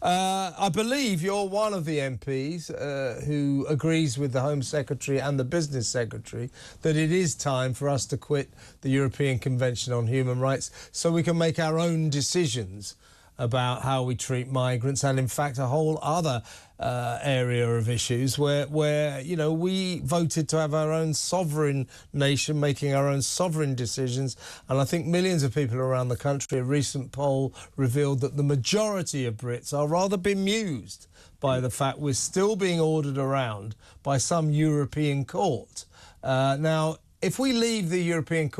I believe you're one of the MPs who agrees with the Home Secretary and the Business Secretary that it is time for us to quit the European Convention on Human Rights so we can make our own decisions about how we treat migrants, and in fact a whole other area of issues where you know, we voted to have our own sovereign nation making our own sovereign decisions, and I think millions of people around the country, a recent poll revealed that the majority of Brits are rather bemused by the fact we're still being ordered around by some European court. Now, if we leave the European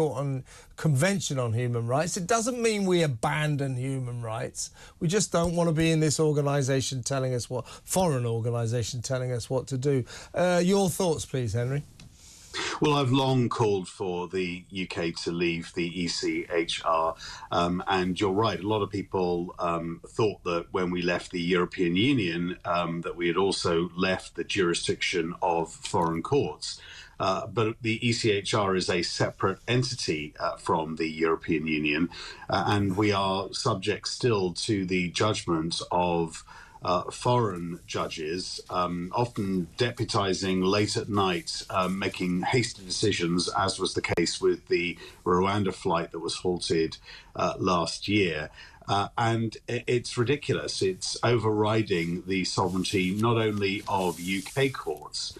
Convention on Human Rights, it doesn't mean we abandon human rights. We just don't want to be in this organisation telling us what, foreign organisation telling us what to do. Your thoughts, please, Henry. Well, I've long called for the UK to leave the ECHR, and you're right, a lot of people thought that when we left the European Union that we had also left the jurisdiction of foreign courts. But the ECHR is a separate entity from the European Union, and we are subject still to the judgment of foreign judges, often deputising late at night, making hasty decisions, as was the case with the Rwanda flight that was halted last year. And it's ridiculous. It's overriding the sovereignty not only of UK courts,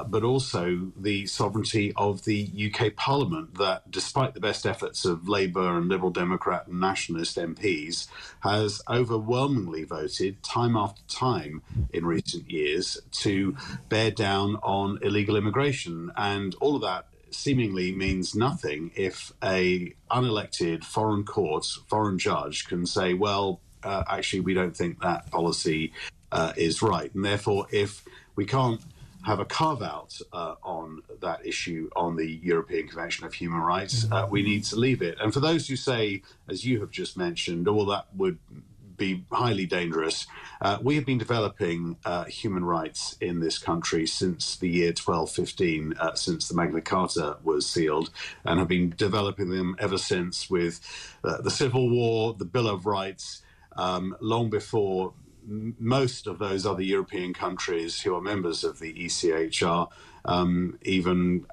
but also the sovereignty of the UK Parliament, that, despite the best efforts of Labour and Liberal Democrat and Nationalist MPs, has overwhelmingly voted time after time in recent years to bear down on illegal immigration. And all of that seemingly means nothing if a unelected foreign court, foreign judge can say, well, actually, we don't think that policy is right. And therefore, if we can't have a carve-out on that issue on the European Convention of Human Rights, we need to leave it. And for those who say, as you have just mentioned, oh, that would be highly dangerous, we have been developing human rights in this country since the year 1215, since the Magna Carta was sealed, and have been developing them ever since with the Civil War, the Bill of Rights, long before most of those other European countries who are members of the ECHR even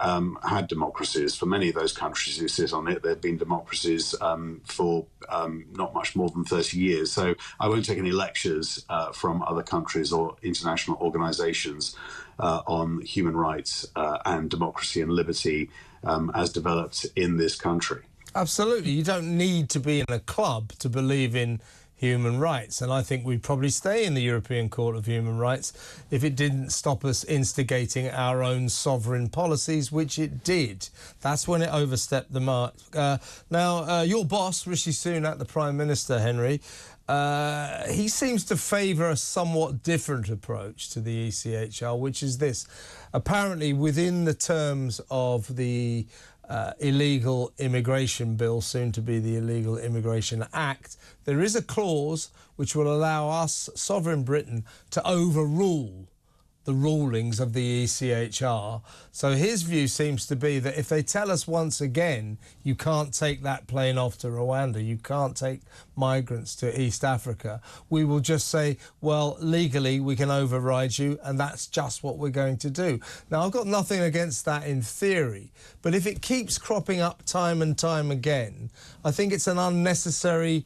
had democracies. For many of those countries who sit on it, there have been democracies for not much more than 30 years. So I won't take any lectures from other countries or international organisations on human rights and democracy and liberty as developed in this country. Absolutely. You don't need to be in a club to believe in human rights, and I think we'd probably stay in the European Court of Human Rights if it didn't stop us instigating our own sovereign policies, which it did. That's when it overstepped the mark. Now, your boss, Rishi Sunak, the Prime Minister, Henry, he seems to favour a somewhat different approach to the ECHR, which is this. Apparently, within the terms of the illegal immigration bill, soon to be the Illegal Immigration Act, there is a clause which will allow us, sovereign Britain, to overrule the rulings of the ECHR. So his view seems to be that if they tell us once again, you can't take that plane off to Rwanda, you can't take migrants to East Africa, we will just say, well, legally we can override you, and that's just what we're going to do. Now, I've got nothing against that in theory, but if it keeps cropping up time and time again, I think it's an unnecessary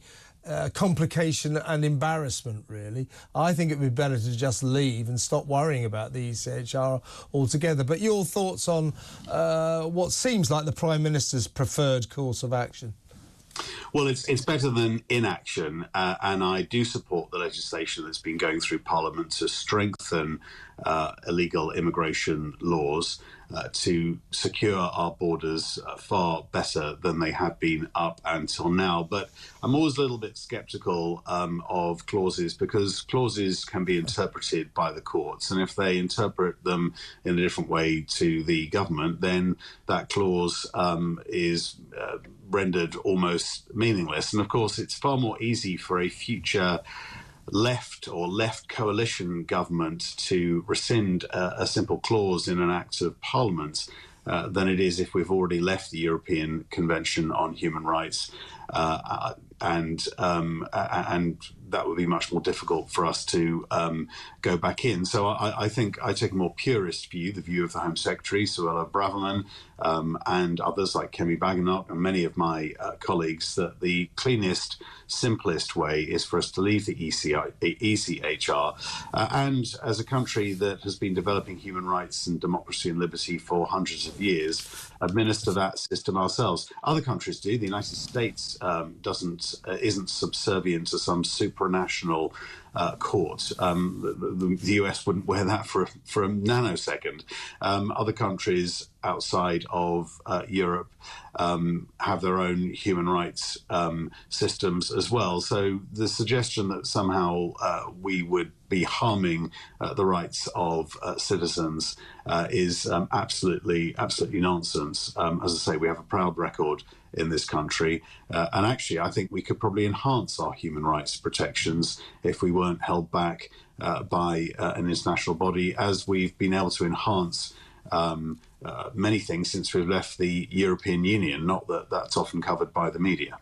complication and embarrassment, really. I think it would be better to just leave and stop worrying about the ECHR altogether. But your thoughts on what seems like the Prime Minister's preferred course of action? Well, it's better than inaction, and I do support the legislation that's been going through Parliament to strengthen illegal immigration laws to secure our borders far better than they have been up until now. But I'm always a little bit sceptical of clauses, because clauses can be interpreted by the courts, and if they interpret them in a different way to the government, then that clause is rendered almost meaningless. And of course, it's far more easy for a future left or left coalition government to rescind a simple clause in an Act of Parliament than it is if we've already left the European Convention on Human Rights. and that would be much more difficult for us to go back in. So I think I take a more purist view, the view of the Home Secretary, Suella Braverman, and others like Kemi Badenoch and many of my colleagues, that the cleanest, simplest way is for us to leave the ECHR. And as a country that has been developing human rights and democracy and liberty for hundreds of years, administer that system ourselves. Other countries do. The United States isn't subservient to some supranational court. The US wouldn't wear that for a nanosecond. Other countries outside of Europe have their own human rights systems as well. So the suggestion that somehow we would be harming the rights of citizens is absolutely nonsense. As I say, we have a proud record in this country, and actually I think we could probably enhance our human rights protections if we weren't held back by an international body, as we've been able to enhance many things since we've left the European Union, not that that's often covered by the media.